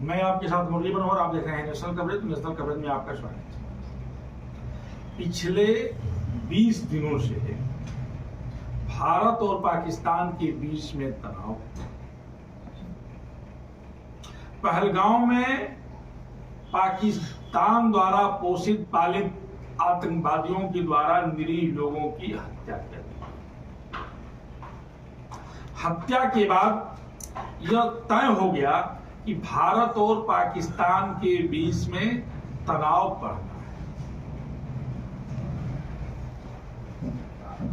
मैं आपके साथ मुरली मनोहर, आप देख रहे हैं नेशनल कवरेज। नेशनल कवरेज में आपका स्वागत है। पिछले 20 दिनों से भारत और पाकिस्तान के बीच में तनाव, पहलगांव में पाकिस्तान द्वारा पोषित पालित आतंकवादियों के द्वारा निरीह लोगों की हत्या कर दी। हत्या के बाद यह तय हो गया कि भारत और पाकिस्तान के बीच में तनाव बढ़ना है।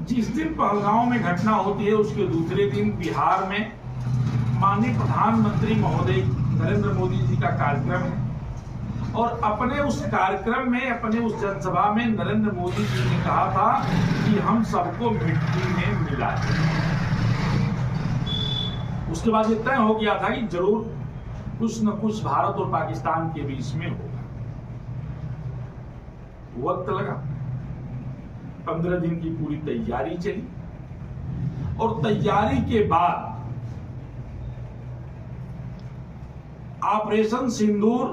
जिस दिन पहलगांव में घटना होती है उसके दूसरे दिन बिहार में माननीय प्रधानमंत्री महोदय नरेंद्र मोदी जी का कार्यक्रम है और अपने उस कार्यक्रम में, अपने उस जनसभा में नरेंद्र मोदी जी ने कहा था कि हम सबको मिट्टी में मिला दें। उसके बाद ये तय हो गया था कि जरूर कुछ न कुछ भारत और पाकिस्तान के बीच में होगा। वक्त लगा, 15 दिन की पूरी तैयारी चली और तैयारी के बाद ऑपरेशन सिंदूर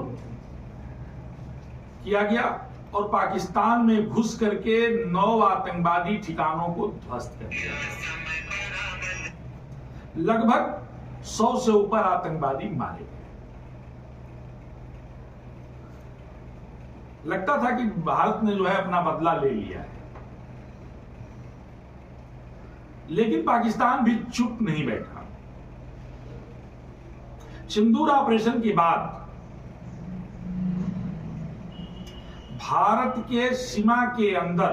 किया गया और पाकिस्तान में घुस करके 9 आतंकवादी ठिकानों को ध्वस्त कर दिया। लगभग 100 से ऊपर आतंकवादी मारे गए। लगता था कि भारत ने जो है अपना बदला ले लिया है, लेकिन पाकिस्तान भी चुप नहीं बैठा। सिंदूर ऑपरेशन के बाद भारत के सीमा के अंदर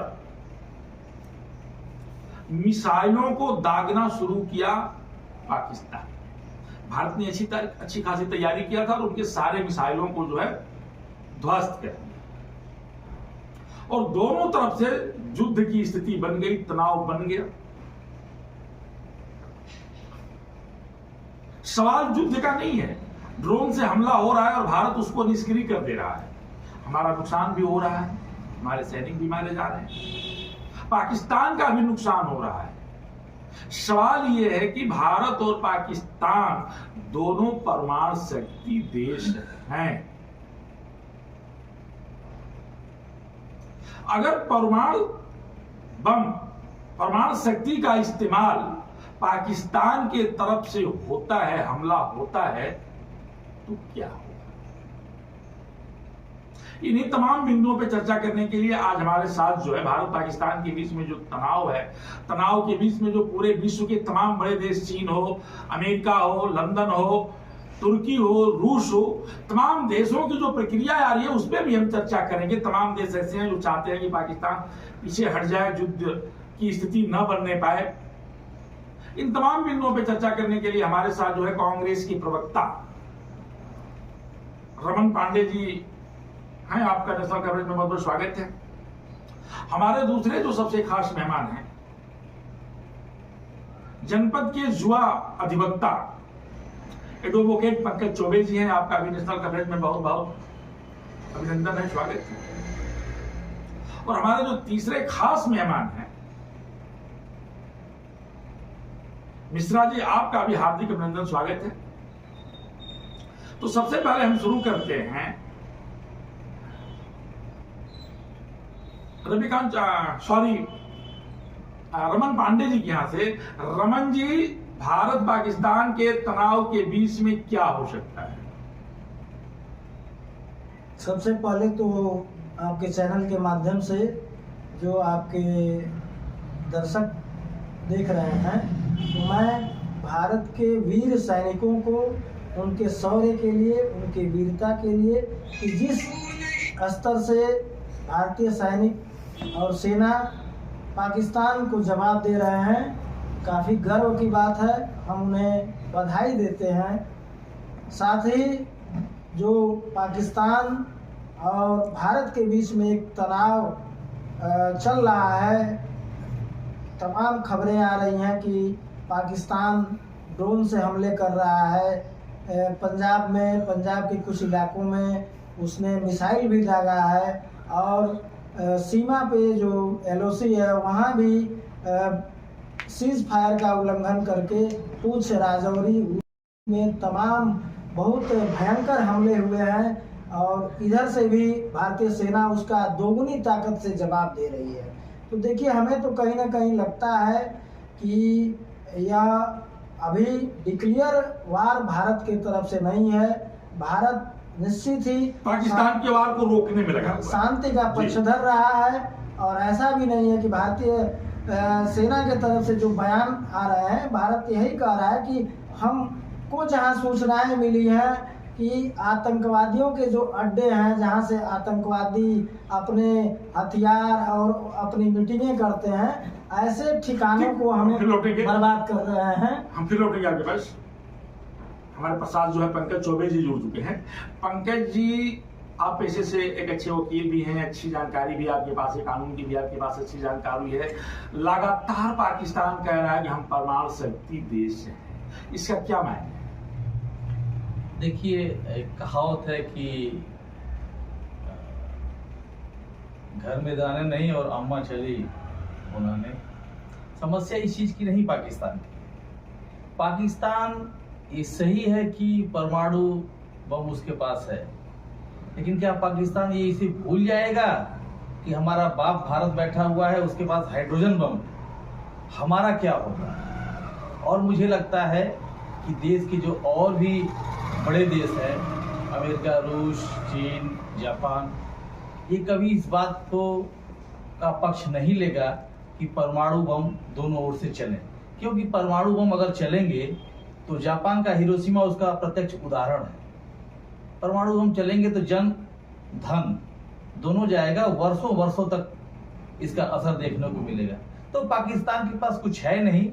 मिसाइलों को दागना शुरू किया पाकिस्तान। भारत ने अच्छी खासी तैयारी किया था और उनके सारे मिसाइलों को जो है ध्वस्त कर दिया और दोनों तरफ से युद्ध की स्थिति बन गई, तनाव बन गया। सवाल युद्ध का नहीं है, ड्रोन से हमला हो रहा है और भारत उसको निष्क्रिय कर दे रहा है। हमारा नुकसान भी हो रहा है, हमारे सैनिक भी मारे जा रहे हैं, पाकिस्तान का भी नुकसान हो रहा है। सवाल यह है कि भारत और पाकिस्तान दोनों परमाणु शक्ति देश हैं। अगर परमाणु बम, परमाणु शक्ति का इस्तेमाल पाकिस्तान के तरफ से होता है, हमला होता है, तो क्या होगा? इन्हीं तमाम बिंदुओं पर चर्चा करने के लिए आज हमारे साथ जो है भारत पाकिस्तान के बीच में जो तनाव है, तनाव के बीच में जो पूरे विश्व के तमाम बड़े देश, चीन हो, अमेरिका हो, लंदन हो, तुर्की हो, रूस हो, तमाम देशों की जो प्रक्रिया आ रही है उस पर भी हम चर्चा करेंगे। तमाम देश ऐसे हैं जो चाहते हैं कि पाकिस्तान पीछे हट जाए, युद्ध की स्थिति न बनने पाए। इन तमाम बिंदुओं पर चर्चा करने के लिए हमारे साथ जो है कांग्रेस की प्रवक्ता रमन पांडे जी हैं। आपका नेशनल कवरेज में बहुत बहुत स्वागत है। हमारे दूसरे जो सबसे खास मेहमान हैं, जनपद के युवा अधिवक्ता एडवोकेट पंकज चौबे जी हैं। आपका भी नेशनल कवरेज में बहुत बहुत अभिनंदन है, स्वागत है। और हमारे जो तीसरे खास मेहमान हैं मिश्रा जी, आपका भी हार्दिक अभिनंदन, स्वागत है। तो सबसे पहले हम शुरू करते हैं रमन पांडे जी के यहां से। रमन जी, भारत पाकिस्तान के तनाव के बीच में क्या हो सकता है? सबसे पहले तो आपके चैनल के माध्यम से जो आपके दर्शक देख रहे हैं, तो मैं भारत के वीर सैनिकों को उनके शौर्य के लिए, उनकी वीरता के लिए, कि जिस स्तर से भारतीय सैनिक और सेना पाकिस्तान को जवाब दे रहे हैं, काफ़ी गर्व की बात है। हम उन्हें बधाई देते हैं। साथ ही जो पाकिस्तान और भारत के बीच में एक तनाव चल रहा है, तमाम खबरें आ रही हैं कि पाकिस्तान ड्रोन से हमले कर रहा है। पंजाब के कुछ इलाकों में उसने मिसाइल भी दागा है और सीमा पे जो LOC है वहाँ भी सीज फायर का उल्लंघन करके पूंछ राजौरी में तमाम बहुत भयंकर हमले हुए हैं और इधर से भी भारतीय सेना उसका दोगुनी ताकत से जवाब दे रही है। तो देखिए, हमें तो कहीं ना कहीं लगता है कि यह अभी डिक्लेयर वार भारत की तरफ से नहीं है। भारत निश्चित ही पाकिस्तान के वार को रोकने में लगा हुआ है, शांति का पक्षधर रहा है। और ऐसा भी नहीं है कि भारतीय सेना की तरफ से जो बयान आ रहे हैं, भारत यही कह रहा है कि हमको जहां सूचनाएं मिली हैं कि आतंकवादियों के जो अड्डे हैं, जहां से आतंकवादी अपने हथियार और अपनी मीटिंगें करते हैं, ऐसे ठिकानों को हमें बर्बाद कर रहे हैं। हम फिर लौटेंगे आपके पास। हमारे पास जो है पंकज चौबे जी जुड़ चुके हैं। पंकज जी, आप पेशे से एक अच्छे वकील भी हैं, अच्छी जानकारी भी आपके पास है, कानून की भी आपके पास अच्छी जानकारी है। लगातार पाकिस्तान कह रहा है कि हम परमाणु शक्ति देश हैं, इसका क्या मायने? देखिए, एक कहावत है कि घर में दाने नहीं और अम्मा चली बनाने। समस्या इस चीज की नहीं पाकिस्तान की। पाकिस्तान ये सही है कि परमाणु बम उसके पास है, लेकिन क्या पाकिस्तान ये इसे भूल जाएगा कि हमारा बाप भारत बैठा हुआ है, उसके पास हाइड्रोजन बम, हमारा क्या होगा? और मुझे लगता है कि देश के जो और भी बड़े देश हैं, अमेरिका, रूस, चीन, जापान, ये कभी इस बात को का पक्ष नहीं लेगा कि परमाणु बम दोनों ओर से चले, क्योंकि परमाणु बम अगर चलेंगे तो जापान का हिरोशिमा उसका प्रत्यक्ष उदाहरण है। परमाणु बम चलेंगे तो जन धन दोनों जाएगा, वर्षों वर्षों तक इसका असर देखने को मिलेगा। तो पाकिस्तान के पास कुछ है नहीं।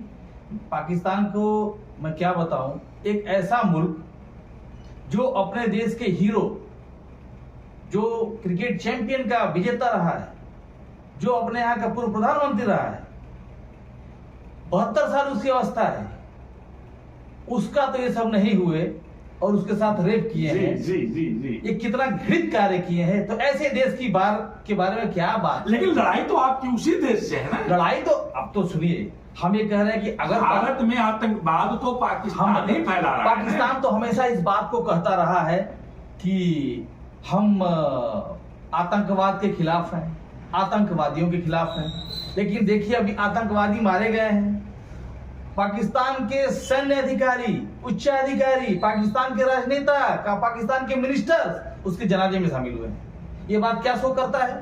पाकिस्तान को मैं क्या बताऊं, एक ऐसा मुल्क जो अपने देश के हीरो, जो क्रिकेट चैंपियन का विजेता रहा है, जो अपने यहाँ का पूर्व प्रधानमंत्री रहा है, 72 साल उसकी अवस्था है, उसका तो ये सब नहीं हुए और उसके साथ रेप किए हैं। जी जी जी, ये कितना घृणित कार्य किए हैं। तो ऐसे देश की के बारे में क्या बात? लेकिन लड़ाई तो आपकी उसी देश से है ना। लड़ाई तो अब तो सुनिए, हम ये कह रहे हैं कि अगर भारत में आतंकवाद तो पाकिस्तान नहीं फैला रहा है। पाकिस्तान तो हमेशा इस बात को कहता रहा है कि हम आतंकवाद के खिलाफ हैं, आतंकवादियों के खिलाफ हैं। लेकिन देखिए, अभी आतंकवादी मारे गए हैं। पाकिस्तान के सैन्य अधिकारी, उच्च अधिकारी, पाकिस्तान के राजनेता का, पाकिस्तान के मिनिस्टर उसके जनाजे में शामिल हुए हैं। ये बात क्या शो करता है?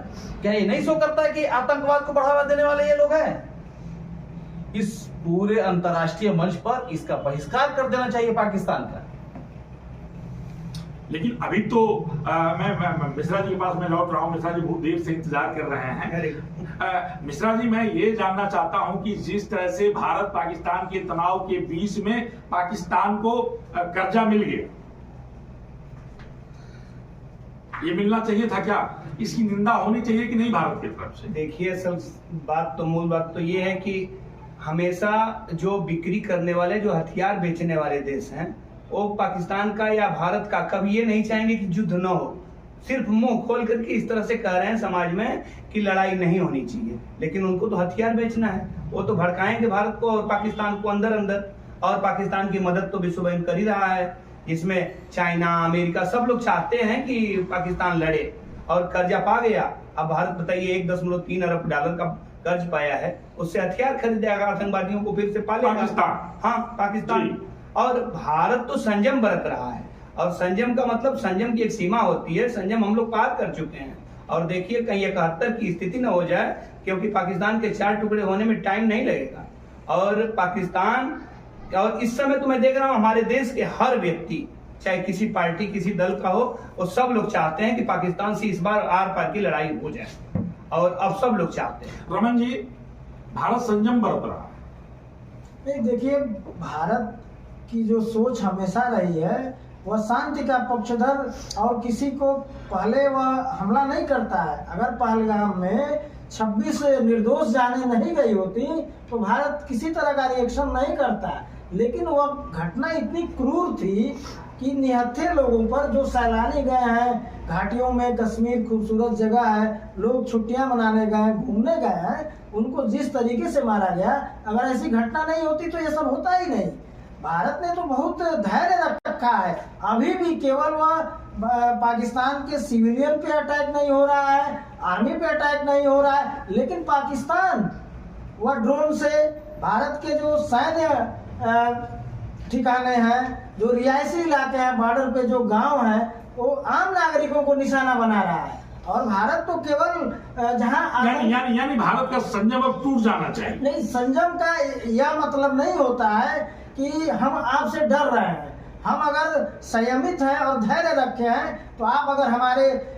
क्या ये नहीं शो करता है कि आतंकवाद को बढ़ावा देने वाले ये लोग हैं? इस पूरे अंतर्राष्ट्रीय मंच पर इसका बहिष्कार कर देना चाहिए पाकिस्तान का। लेकिन अभी तो मैं मिश्रा जी के पास मैं लौट रहा हूँ। मिश्रा जी बहुत देर से इंतजार कर रहे हैं। मिश्रा जी, मैं ये जानना चाहता हूँ कि जिस तरह से भारत पाकिस्तान के तनाव के बीच में पाकिस्तान को कर्जा मिल गया, ये मिलना चाहिए था क्या? इसकी निंदा होनी चाहिए कि नहीं भारत की तरफ से? देखिए, सब मूल बात तो ये है कि हमेशा जो बिक्री करने वाले, जो हथियार बेचने वाले देश हैं, वो पाकिस्तान का या भारत का कभी ये नहीं चाहेंगे कि युद्ध न हो। सिर्फ मुंह खोल करके इस तरह से कह रहे हैं समाज में कि लड़ाई नहीं होनी चाहिए, लेकिन उनको तो हथियार बेचना है। वो तो भड़काएंगे भारत को और पाकिस्तान को अंदर अंदर। और पाकिस्तान की मदद तो विश्व बैंक कर ही रहा है, जिसमें चाइना, अमेरिका सब लोग चाहते हैं कि पाकिस्तान लड़े। और कर्जा पा गया, अब भारत बताइए 1.3 अरब डॉलर का कर्ज पाया है, उससे हथियार खरीदेगा, आतंकवादियों को फिर से पालेगा पाकिस्तान। हाँ, पाकिस्तान। और भारत तो संयम बरत रहा है, और संयम का मतलब संयम की एक सीमा होती है, संयम हम लोग पार कर चुके हैं। और देखिए, कहीं 71 की स्थिति न हो जाए, क्योंकि पाकिस्तान के 4 टुकड़े होने में टाइम नहीं लगेगा। और पाकिस्तान, और इस समय तो मैं देख रहा हूँ हमारे देश के हर व्यक्ति, चाहे किसी पार्टी, किसी दल का हो, वो सब लोग चाहते हैं कि पाकिस्तान से इस बार आर पार की लड़ाई हो जाए, और अब सब लोग चाहते हैं। रमन जी, भारत संयम बरत रहा है। नहीं, देखिए, भारत की जो सोच हमेशा रही है वह शांति का पक्षधर, और किसी को पहले वह हमला नहीं करता है। अगर पहलगाम में 26 निर्दोष जाने नहीं गई होती तो भारत किसी तरह का रिएक्शन नहीं करता। लेकिन वह घटना इतनी क्रूर थी कि निहत्थे लोगों पर, जो सैलानी गए हैं घाटियों में, कश्मीर खूबसूरत जगह है, लोग छुट्टियां मनाने गए, घूमने गए हैं, उनको जिस तरीके से मारा गया, अगर ऐसी घटना नहीं होती तो ये सब होता ही नहीं। भारत ने तो बहुत धैर्य रख रखा है। अभी भी केवल वह पाकिस्तान के सिविलियन पे अटैक नहीं हो रहा है, आर्मी पे अटैक नहीं हो रहा है, लेकिन पाकिस्तान वह ड्रोन से भारत के जो सैन्य ठिकाने हैं, जो रिहायशी इलाके हैं, बॉर्डर पे जो गांव हैं, वो आम नागरिकों को निशाना बना रहा है। और भारत तो केवल जहां यानी भारत का संयम अब टूट जाना चाहिए। नहीं, संयम का यह मतलब नहीं होता है कि हम आपसे डर रहे हैं। हम अगर संयमित हैं और धैर्य रखे हैं तो आप अगर हमारे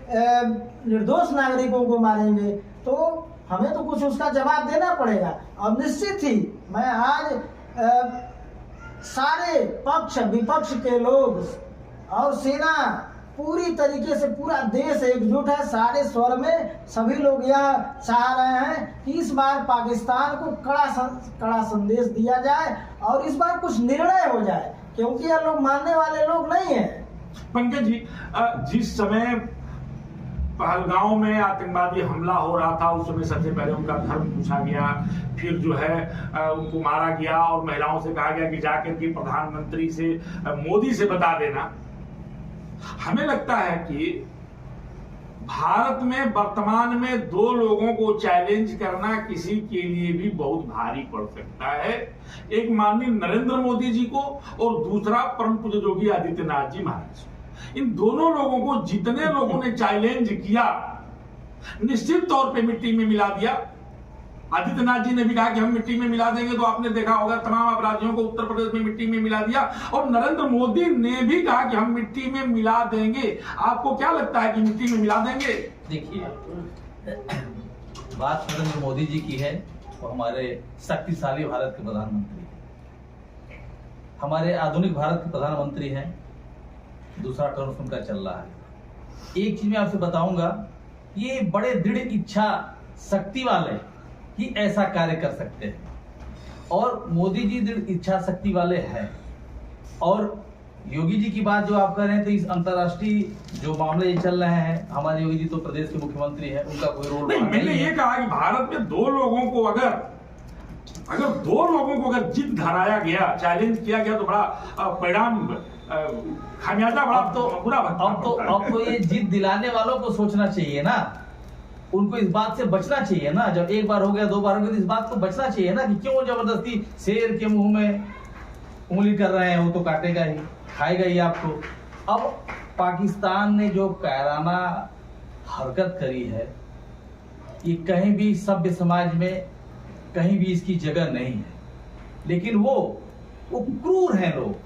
निर्दोष नागरिकों को मारेंगे तो हमें तो कुछ उसका जवाब देना पड़ेगा। और निश्चित ही मैं आज सारे पक्ष विपक्ष के लोग और सेना पूरी तरीके से पूरा देश एकजुट है। सारे स्वर में सभी लोग यह चाह रहे हैं कि इस बार पाकिस्तान को कड़ा संदेश दिया जाए और इस बार कुछ निर्णय हो जाए, क्योंकि यह लोग मानने वाले लोग नहीं हैं। पंकज जी, जिस समय पहलगांव में आतंकवादी हमला हो रहा था उस समय सबसे पहले उनका धर्म पूछा गया, फिर जो है उनको मारा गया और महिलाओं से कहा गया कि जाकर के प्रधानमंत्री से मोदी से बता देना। हमें लगता है कि भारत में वर्तमान में दो लोगों को चैलेंज करना किसी के लिए भी बहुत भारी पड़ सकता है। एक माननीय नरेंद्र मोदी जी को और दूसरा परम पूज्य योगी आदित्यनाथ जी महाराज। इन दोनों लोगों को जितने लोगों ने चैलेंज किया निश्चित तौर पे मिट्टी में मिला दिया। आदित्यनाथ जी ने भी कहा कि हम मिट्टी में मिला देंगे, तो आपने देखा होगा तमाम अपराधियों को उत्तर प्रदेश में मिट्टी में मिला दिया। और नरेंद्र मोदी ने भी कहा कि हम मिट्टी में मिला देंगे। आपको क्या लगता है कि मिट्टी में मिला देंगे? देखिए, बात नरेंद्र मोदी जी की है, वो हमारे शक्तिशाली भारत के प्रधानमंत्री, हमारे आधुनिक भारत के प्रधानमंत्री हैं। दूसरा टर्म उनका चल रहा है। एक चीज मैं आपसे बताऊंगा, ये बड़े दृढ़ इच्छा शक्ति वाले ही ऐसा कार्य कर सकते हैं और मोदी जी दृढ़ इच्छा शक्ति वाले हैं। और योगी जी की बात जो आप कर रहे हैं, तो इस अंतर्राष्ट्रीय जो मामले ये चल रहे हैं, हमारे योगी जी तो प्रदेश के मुख्यमंत्री हैं, उनका कोई रोल नहीं। मैंने ये कहा कि भारत में दो लोगों को अगर जिद धराया गया, चैलेंज किया गया, तो बड़ा परिणाम खामियाजा बड़ा तो बुरा। अब तो ये जिद दिलाने वालों को सोचना चाहिए ना, उनको इस बात से बचना चाहिए ना। जब एक बार हो गया, दो बार हो गया, तो इस बात को बचना चाहिए ना कि क्यों जबरदस्ती शेर के मुंह में उंगली कर रहे हैं। वो तो काटेगा ही, खाएगा ही आपको। अब पाकिस्तान ने जो कायराना हरकत करी है, ये कहीं भी सभ्य समाज में कहीं भी इसकी जगह नहीं है। लेकिन वो क्रूर हैं लोग,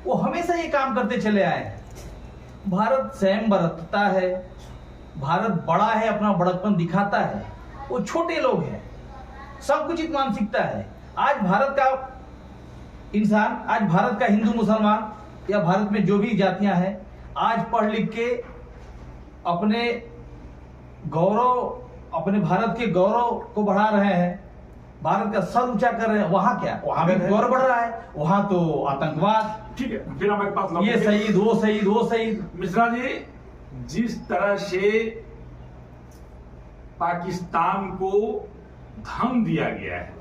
वो हमेशा ये काम करते चले आए हैं। भारत स्वयं बरतता है, भारत बड़ा है, अपना बड़कपन दिखाता है। वो छोटे लोग हैं, संकुचित मानसिकता है। आज भारत का इंसान, आज भारत का हिंदू मुसलमान या भारत में जो भी जातियां हैं, आज पढ़ लिख के अपने गौरव, अपने भारत के गौरव को बढ़ा रहे हैं, भारत का सर ऊंचा कर रहे हैं। वहां क्या, वहां भी गौरव बढ़ रहा है, वहां तो आतंकवाद। ठीक है, फिर हमारे पास ये शहीद, वो शहीद, वो शहीद। मिश्रा जी, जिस तरह से पाकिस्तान को धन दिया गया है,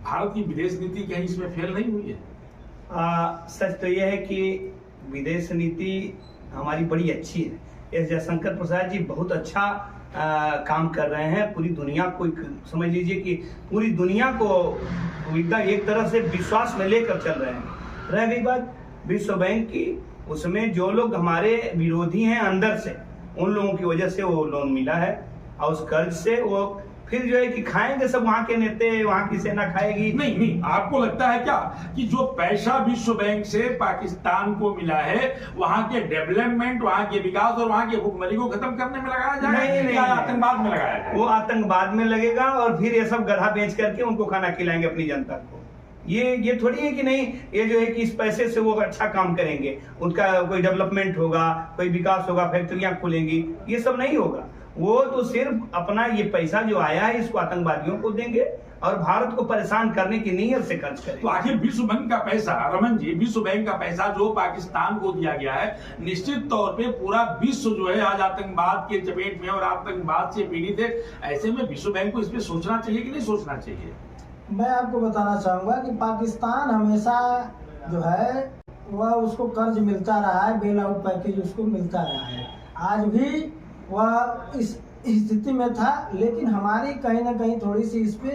भारत की विदेश नीति कहीं इसमें फेल नहीं हुई है? सच तो यह है कि विदेश नीति हमारी बड़ी अच्छी है। एस जयशंकर प्रसाद जी बहुत अच्छा काम कर रहे हैं। पूरी दुनिया को, समझ लीजिए कि पूरी दुनिया को एकदम एक तरह से विश्वास में लेकर चल रहे हैं। रह गई बात विश्व बैंक की, उसमें जो लोग हमारे विरोधी हैं अंदर से, उन लोगों की वजह से वो लोन मिला है। और उस कर्ज से वो फिर जो है कि खाएंगे सब वहां के नेते, वहां की सेना खाएगी। नहीं, आपको लगता है क्या कि जो पैसा विश्व बैंक से पाकिस्तान को मिला है, वहां के डेवलपमेंट, वहां के विकास और वहां की भुखमरी को खत्म करने में लगाया जाएगा? नहीं, आतंकवाद में लगाया जाएगा। वो आतंकवाद में लगेगा और फिर ये सब गधा बेच करके उनको खाना खिलाएंगे अपनी जनता को। ये थोड़ी है कि नहीं, ये जो है कि इस पैसे से वो अच्छा काम करेंगे, उनका कोई डेवलपमेंट होगा, कोई विकास होगा, फैक्ट्रियां खुलेंगी, ये सब नहीं होगा। वो तो सिर्फ अपना ये पैसा जो आया है इसको आतंकवादियों को देंगे और भारत को परेशान करने की नीयत से खर्च करेंगे। तो आखिर विश्व बैंक का पैसा, रमन जी, विश्व बैंक का पैसा जो पाकिस्तान को दिया गया है, निश्चित तौर पे पूरा विश्व जो है आज आतंकवाद के चपेट में और आतंकवाद से पीड़ित है। ऐसे में विश्व बैंक को इस पे सोचना चाहिए कि नहीं सोचना चाहिए? मैं आपको बताना चाहूँगा कि पाकिस्तान हमेशा जो है वह उसको कर्ज मिलता रहा है, बेल आउट पैकेज उसको मिलता रहा है। आज भी वह इस स्थिति में था, लेकिन हमारी कहीं ना कहीं थोड़ी सी इस पे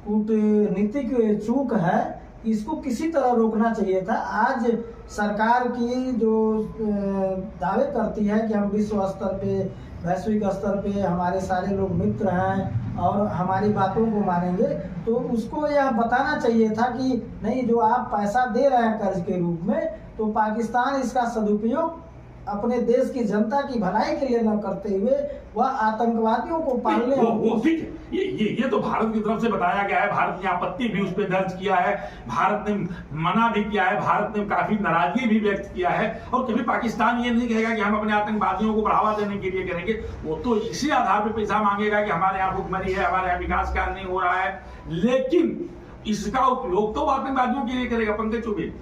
कूटनीतिक चूक है। इसको किसी तरह रोकना चाहिए था। आज सरकार की जो दावे करती है कि हम विश्व स्तर पे, वैश्विक स्तर पे हमारे सारे लोग मित्र हैं और हमारी बातों को मानेंगे, तो उसको यह बताना चाहिए था कि नहीं, जो आप पैसा दे रहे हैं कर्ज के रूप में, तो पाकिस्तान इसका सदुपयोग अपने देश की जनता की भलाई के लिए न करते हुए वह आतंकवादियों को पालने वो ठीक है। ये तो भारत की तरफ से बताया गया है। भारत ने आपत्ति भी उस पर दर्ज किया है, भारत ने मना भी किया है, भारत ने काफी नाराजगी भी व्यक्त किया है। और कभी पाकिस्तान ये नहीं कहेगा कि हम अपने आतंकवादियों को बढ़ावा देने के लिए करेंगे। वो तो इसी आधार पर पैसा मांगेगा कि हमारे यहाँ भुखमरी है, हमारे यहाँ विकास कार्य नहीं हो रहा है, लेकिन इसका उपयोग तो आतंकवादियों के लिए करेगा। पंकज चौबे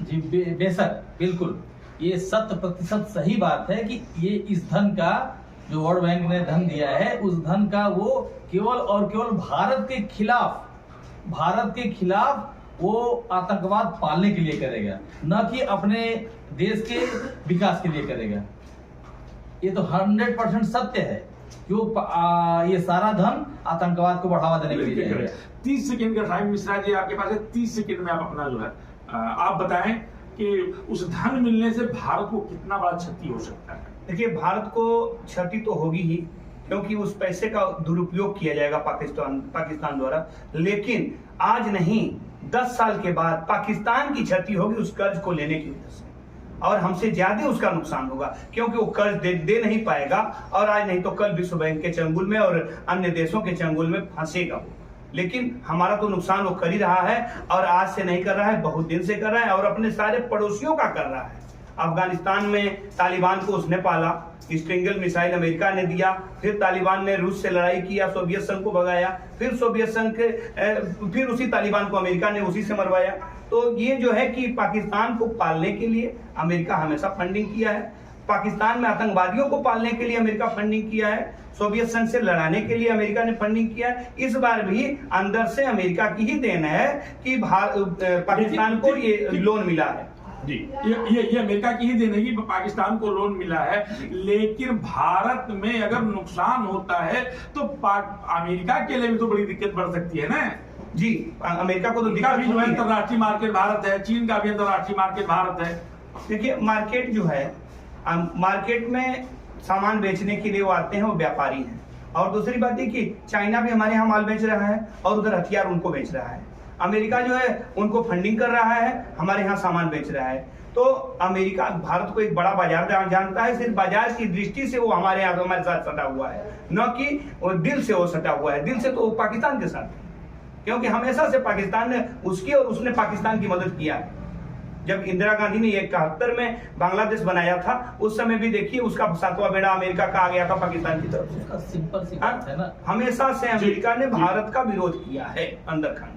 जी बेशक, बिल्कुल ये 100% सही बात है कि ये इस धन का जो वर्ल्ड बैंक ने धन दिया है, उस धन का वो केवल और केवल भारत के खिलाफ वो आतंकवाद पालने के लिए करेगा, न कि अपने देश के विकास के लिए करेगा। ये तो 100% सत्य है। क्यों ये सारा धन आतंकवाद को बढ़ावा देने के लिए जाएगा। 30 सेकंड का टाइम मिश्रा जी आपके पास है। 30 सेकंड में आप अपना जो है आप बताएं कि उस धन मिलने से भारत को कितना बड़ा क्षति हो सकता है। देखिए, भारत को क्षति तो होगी ही, क्योंकि उस पैसे का दुरुपयोग किया जाएगा पाकिस्तान द्वारा। लेकिन आज नहीं, 10 साल के बाद पाकिस्तान की क्षति होगी उस कर्ज को लेने की वजह से, और हमसे ज्यादा उसका नुकसान होगा, क्योंकि वो कर्ज दे नहीं पाएगा, और आज नहीं तो कल विश्व बैंक के चंगुल में और अन्य देशों के चंगुल में फंसेगा वो। लेकिन हमारा तो नुकसान वो कर ही रहा है, और आज से नहीं कर रहा है, बहुत दिन से कर रहा है, और अपने सारे पड़ोसियों का कर रहा है। अफगानिस्तान में तालिबान को उसने पाला, स्ट्रिंगल मिसाइल अमेरिका ने दिया, फिर तालिबान ने रूस से लड़ाई किया, सोवियत संघ को भगाया, फिर सोवियत संघ के फिर उसी तालिबान को अमेरिका ने उसी से मरवाया। तो ये जो है कि पाकिस्तान को पालने के लिए अमेरिका हमेशा फंडिंग किया है, पाकिस्तान में आतंकवादियों को पालने के लिए अमेरिका फंडिंग किया है, सोवियत संघ से लड़ाने के लिए अमेरिका ने फंडिंग किया है। इस बार भी अंदर से अमेरिका की ही देन है कि पाकिस्तान को ये लोन मिला है। जी, ये अमेरिका की ही देन है कि पाकिस्तान को लोन मिला है। लेकिन भारत में अगर नुकसान होता है तो अमेरिका के लिए भी तो बड़ी दिक्कत बढ़ सकती है ना। जी, अमेरिका को तो भी जो है अंतर्राष्ट्रीय मार्केट भारत है, चीन का भी अंतर्राष्ट्रीय मार्केट भारत है। देखिए, मार्केट जो है, मार्केट में सामान बेचने के लिए वो आते हैं, वो व्यापारी हैं। और दूसरी बात है कि चाइना भी हमारे यहाँ माल बेच रहा है और उधर हथियार उनको बेच रहा है। अमेरिका जो है उनको फंडिंग कर रहा है, हमारे यहाँ सामान बेच रहा है। तो अमेरिका भारत को एक बड़ा बाजार जानता है, सिर्फ बाजार की दृष्टि से वो हमारे यहाँ हमारे साथ सटा हुआ है, न कि वो दिल से वो सटा हुआ है। दिल से तो वो पाकिस्तान के साथ है, क्योंकि हमेशा से पाकिस्तान ने उसकी और उसने पाकिस्तान की मदद किया है। जब इंदिरा गांधी ने 71 में बांग्लादेश बनाया था, उस समय भी देखिए उसका 7वां बेड़ा अमेरिका का आ गया था पाकिस्तान की तरफ से। सिंपल सी बात है ना, हमेशा से अमेरिका ने भारत का विरोध किया है अंदर खाने।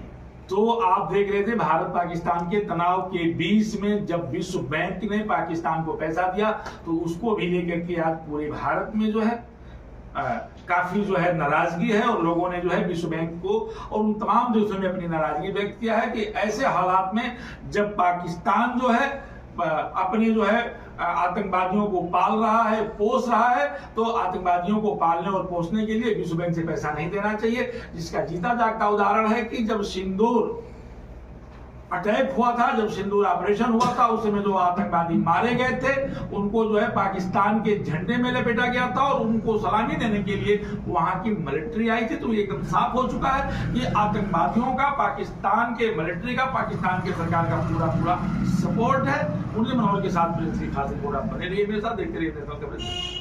तो आप देख रहे थे भारत पाकिस्तान के तनाव के बीच में जब विश्व बैंक ने पाकिस्तान को पैसा दिया, तो उसको भी लेकर के आज पूरे भारत में जो है काफी जो है नाराजगी है, और लोगों ने जो है विश्व बैंक को और उन तमाम देशों में अपनी नाराजगी व्यक्त किया है कि ऐसे हालात में जब पाकिस्तान जो है अपने जो है आतंकवादियों को पाल रहा है, पोस रहा है, तो आतंकवादियों को पालने और पोसने के लिए विश्व बैंक से पैसा नहीं देना चाहिए। जिसका जीता जागता उदाहरण है कि जब सिंदूर अटैक हुआ था, जब सिंदूर ऑपरेशन हुआ था, उस समय जो आतंकवादी मारे गए थे उनको जो है पाकिस्तान के झंडे में लपेटा गया था, और उनको सलामी देने के लिए वहां की मिलिट्री आई थी। तो ये एकदम साफ हो चुका है कि आतंकवादियों का पाकिस्तान के मिलिट्री का, पाकिस्तान के सरकार का पूरा सपोर्ट है। उनके मनोहर के साथ प्रिंस खासिद बने रहिए मेरे साथ, देखते रहिए।